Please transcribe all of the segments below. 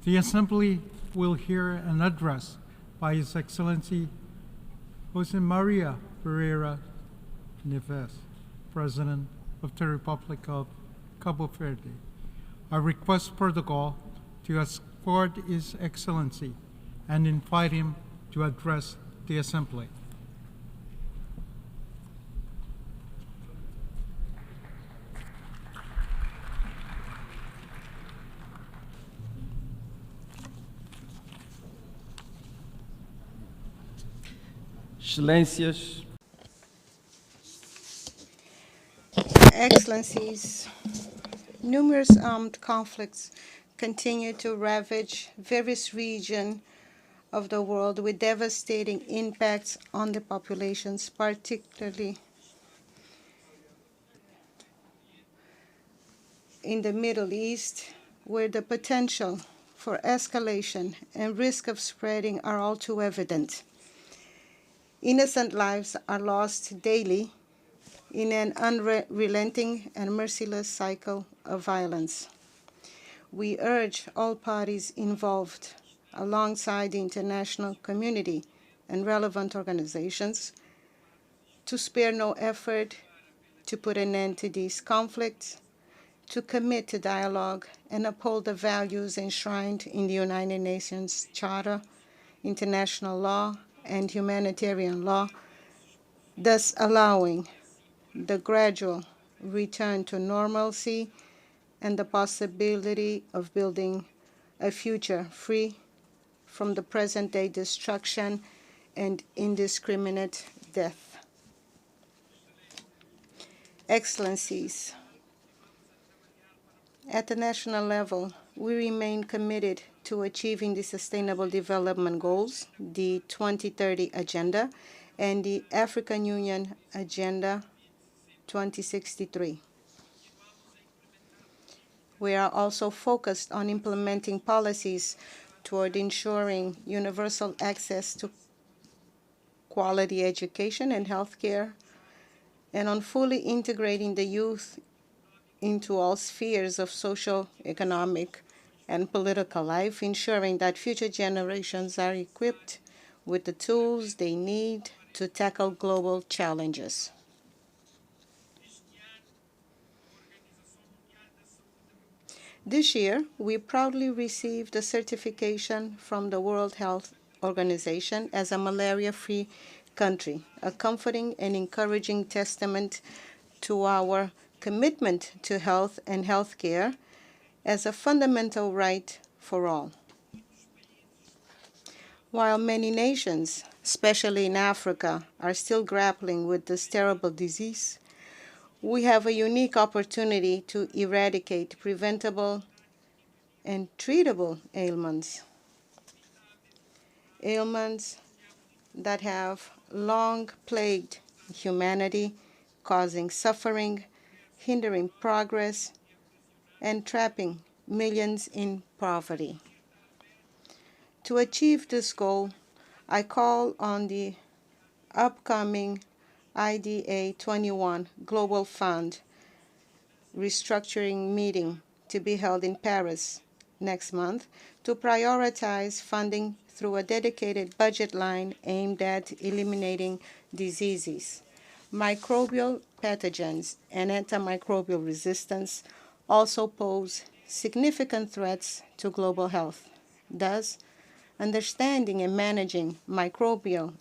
The Assembly will hear an address by His Excellency José Maria Pereira, Neves, President of the Republic of Cabo Verde. I request protocol to escort His Excellency and invite him to address the Assembly. Excelências, Excellencies, numerous armed conflicts continue to ravage various regions of the world with devastating impacts on the populations, particularly in the Middle East, where the potential for escalation and risk of spreading are all too evident. Innocent lives are lost daily in an unrelenting and merciless cycle of violence. We urge all parties involved, alongside the international community and relevant organizations, to spare no effort to put an end to these conflicts, to commit to dialogue and uphold the values enshrined in the United Nations Charter, international law, and humanitarian law, thus allowing the gradual return to normalcy and the possibility of building a future free from the present-day destruction and indiscriminate death. Excellencies, at the national level, we remain committed to achieving the Sustainable Development Goals, the 2030 Agenda, and the African Union Agenda 2063. We are also focused on implementing policies toward ensuring universal access to quality education and healthcare, and on fully integrating the youth into all spheres of social, economic, and political life, ensuring that future generations are equipped with the tools they need to tackle global challenges. This year, we proudly received a certification from the World Health Organization as a malaria-free country, a comforting and encouraging testament to our commitment to health and healthcare as a fundamental right for all. While many nations, especially in Africa, are still grappling with this terrible disease, we have a unique opportunity to eradicate preventable and treatable ailments. Ailments that have long plagued humanity, causing suffering, hindering progress, and trapping millions in poverty. To achieve this goal, I call on the upcoming IDA 21 Global Fund restructuring meeting to be held in Paris next month to prioritize funding through a dedicated budget line aimed at eliminating diseases. Microbial pathogens and antimicrobial resistance also pose significant threats to global health. Thus, understanding and managing microbial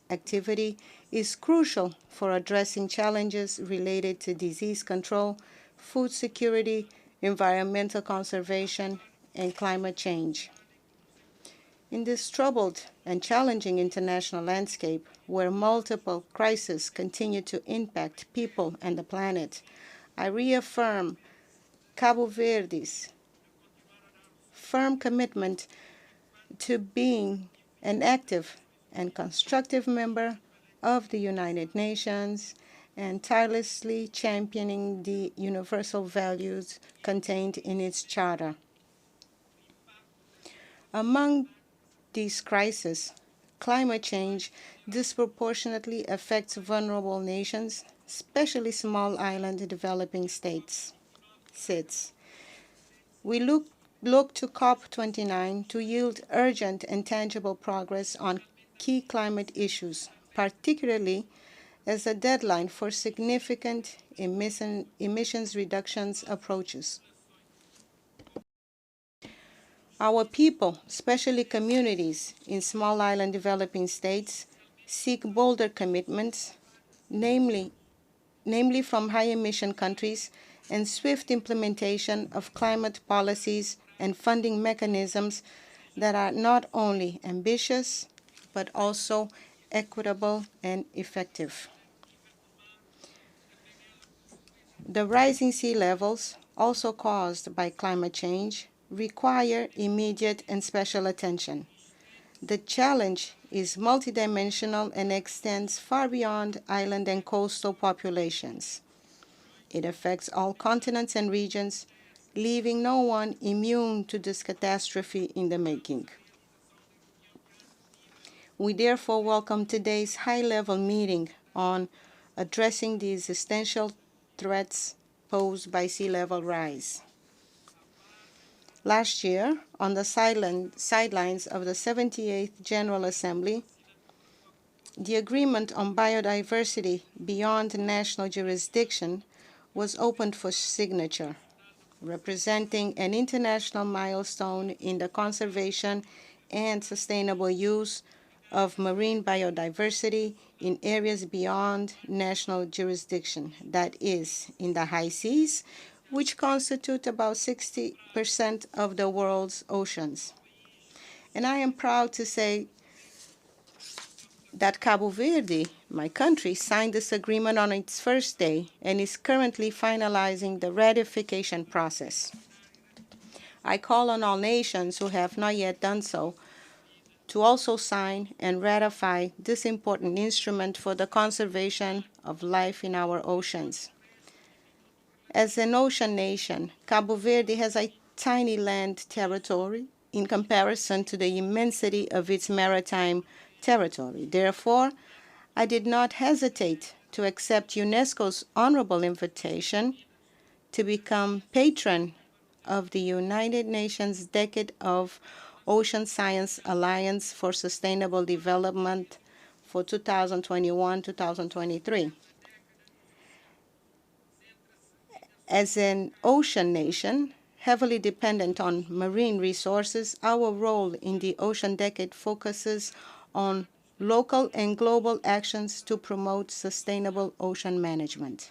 activity is crucial for addressing challenges related to disease control, food security, environmental conservation, and climate change. In this troubled and challenging international landscape, where multiple crises continue to impact people and the planet, I reaffirm Cabo Verde's firm commitment to being an active and constructive member of the United Nations and tirelessly championing the universal values contained in its charter. Among these crises, climate change disproportionately affects vulnerable nations, especially small island developing states. We look look to COP29 to yield urgent and tangible progress on key climate issues, particularly as the deadline for significant emissions reductions approaches. Our people, especially communities in small island developing states, seek bolder commitments, namely from high-emission countries, and swift implementation of climate policies and funding mechanisms that are not only ambitious, but also equitable and effective. The rising sea levels, also caused by climate change, require immediate and special attention. The challenge is multidimensional and extends far beyond island and coastal populations. It affects all continents and regions, leaving no one immune to this catastrophe in the making. We therefore welcome today's high-level meeting on addressing the existential threats posed by sea level rise. Last year, on the sidelines of the 78th General Assembly, the agreement on biodiversity beyond national jurisdiction was opened for signature, representing an international milestone in the conservation and sustainable use of marine biodiversity in areas beyond national jurisdiction, that is, in the high seas, which constitute about 60% of the world's oceans. And I am proud to say that Cabo Verde, my country, signed this agreement on its first day and is currently finalizing the ratification process. I call on all nations who have not yet done so to also sign and ratify this important instrument for the conservation of life in our oceans. As an ocean nation, Cabo Verde has a tiny land territory in comparison to the immensity of its maritime territory. Therefore, I did not hesitate to accept UNESCO's honorable invitation to become patron of the United Nations Decade of Ocean Science Alliance for Sustainable Development for 2021-2023. As an ocean nation, heavily dependent on marine resources, our role in the Ocean Decade focuses on local and global actions to promote sustainable ocean management.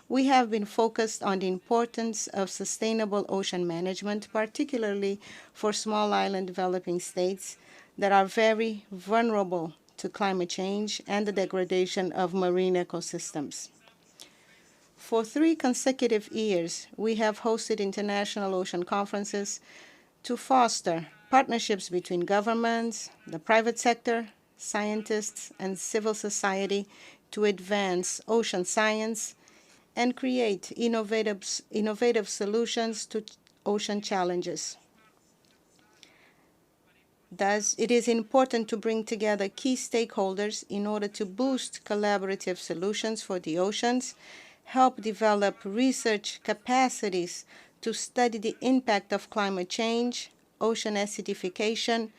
We have been focused on the importance of sustainable ocean management, particularly for small island developing states that are very vulnerable to climate change and the degradation of marine ecosystems. For 3 consecutive years, we have hosted international ocean conferences to foster partnerships between governments, the private sector, scientists, and civil society to advance ocean science and create innovative solutions to ocean challenges. Thus, it is important to bring together key stakeholders in order to boost collaborative solutions for the oceans, help develop research capacities to study the impact of climate change, ocean acidification,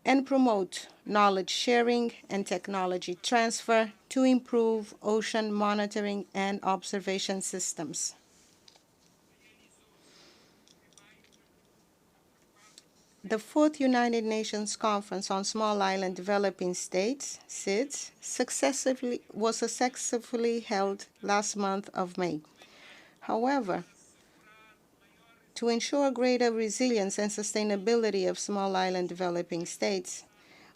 and promote knowledge sharing and technology transfer to improve ocean monitoring and observation systems. The 4th United Nations Conference on Small Island Developing States, SIDS, was successfully held last month of May. However, to ensure greater resilience and sustainability of small island developing states,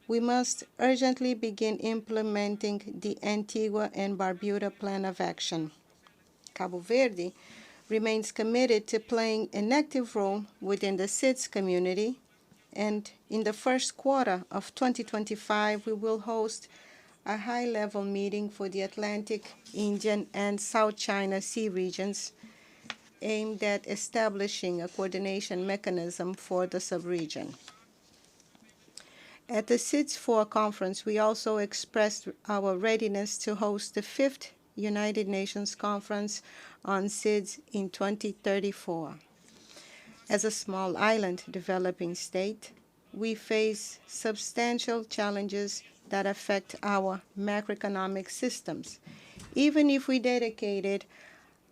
we must urgently begin implementing the Antigua and Barbuda Plan of Action. Cabo Verde remains committed to playing an active role within the SIDS community, and in the first quarter of 2025, we will host a high-level meeting for the Atlantic, Indian, and South China Sea regions aimed at establishing a coordination mechanism for the subregion. At the SIDS-4 conference, we also expressed our readiness to host the 5th United Nations Conference on SIDS in 2034. As a small island developing state, we face substantial challenges that affect our macroeconomic systems. Even if we dedicated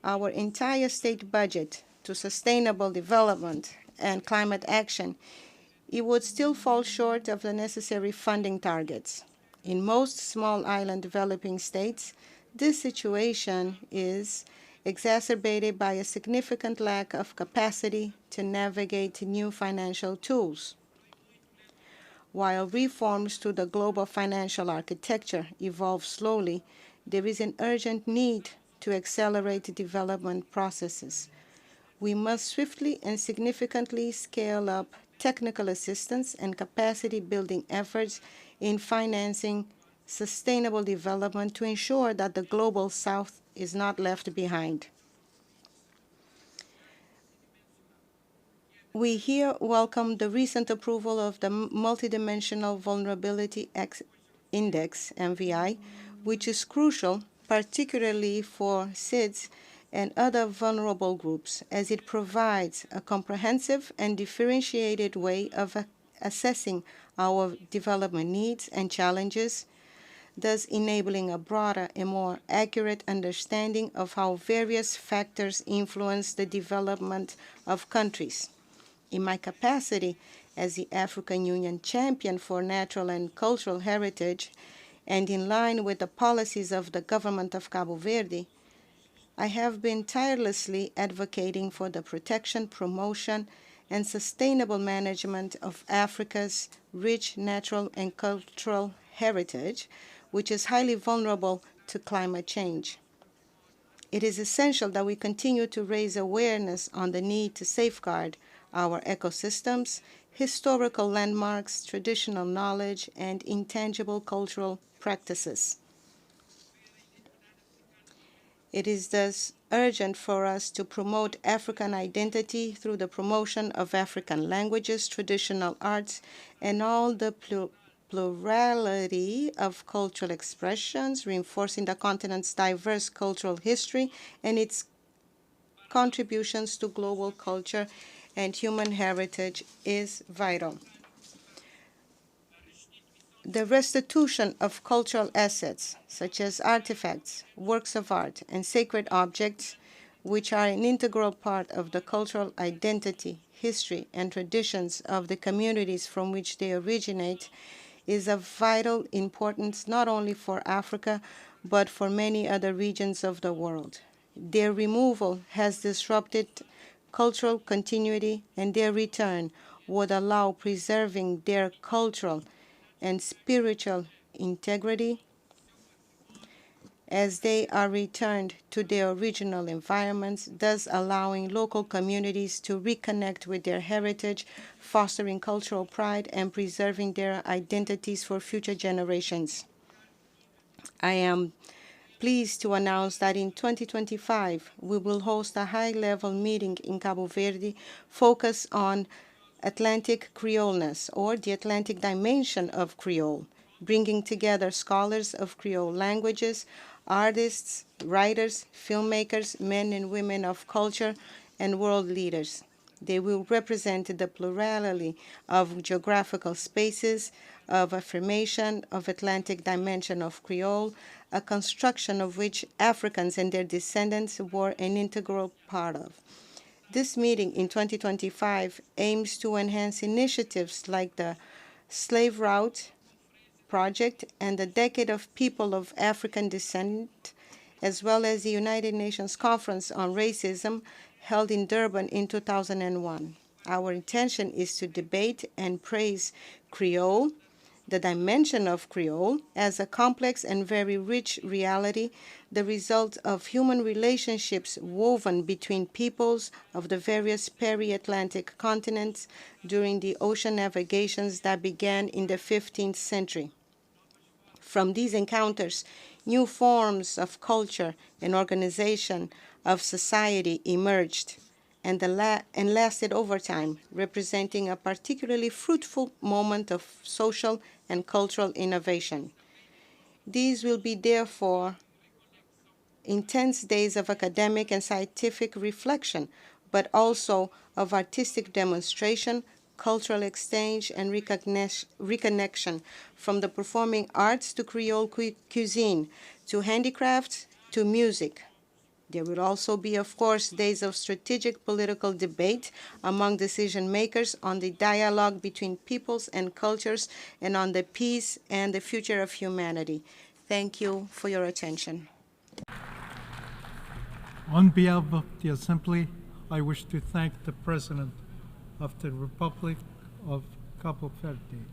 our entire state budget to sustainable development and climate action, it would still fall short of the necessary funding targets. In most small island developing states, this situation is exacerbated by a significant lack of capacity to navigate new financial tools. While reforms to the global financial architecture evolve slowly, there is an urgent need to accelerate development processes. We must swiftly and significantly scale up technical assistance and capacity building efforts in financing sustainable development to ensure that the global south is not left behind. We here welcome the recent approval of the Multidimensional Vulnerability Index, MVI, which is crucial, particularly for SIDS and other vulnerable groups, as it provides a comprehensive and differentiated way of assessing our development needs and challenges, thus enabling a broader and more accurate understanding of how various factors influence the development of countries. In my capacity as the African Union champion for natural and cultural heritage, and in line with the policies of the government of Cabo Verde, I have been tirelessly advocating for the protection, promotion, and sustainable management of Africa's rich natural and cultural heritage, which is highly vulnerable to climate change. It is essential that we continue to raise awareness on the need to safeguard our ecosystems, historical landmarks, traditional knowledge, and intangible cultural practices. It is thus urgent for us to promote African identity through the promotion of African languages, traditional arts, and all the plurality of cultural expressions, reinforcing the continent's diverse cultural history and its contributions to global culture and human heritage is vital. The restitution of cultural assets, such as artifacts, works of art, and sacred objects, which are an integral part of the cultural identity, history, and traditions of the communities from which they originate, is of vital importance not only for Africa, but for many other regions of the world. Their removal has disrupted cultural continuity, and their return would allow preserving their cultural and spiritual integrity as they are returned to their original environments, thus allowing local communities to reconnect with their heritage, fostering cultural pride, and preserving their identities for future generations. I am pleased to announce that in 2025, we will host a high-level meeting in Cabo Verde focused on Atlantic Creoleness, or the Atlantic dimension of Creole, bringing together scholars of Creole languages, artists, writers, filmmakers, men and women of culture, and world leaders. They will represent the plurality of geographical spaces, of affirmation of Atlantic dimension of Creole, a construction of which Africans and their descendants were an integral part of. This meeting in 2025 aims to enhance initiatives like the Slave Route Project and the Decade of People of African Descent, as well as the United Nations Conference on Racism held in Durban in 2001. Our intention is to debate and praise Creole, the dimension of Creole, as a complex and very rich reality, the result of human relationships woven between peoples of the various peri-Atlantic continents during the ocean navigations that began in the 15th century. From these encounters, new forms of culture and organization of society emerged and lasted over time, representing a particularly fruitful moment of social and cultural innovation. These will be, therefore, intense days of academic and scientific reflection, but also of artistic demonstration, cultural exchange, and reconnection, from the performing arts to Creole cuisine, to handicrafts, to music. There will also be, of course, days of strategic political debate among decision makers on the dialogue between peoples and cultures and on the peace and the future of humanity. Thank you for your attention. On behalf of the Assembly, I wish to thank the President of the Republic of Cabo Verde,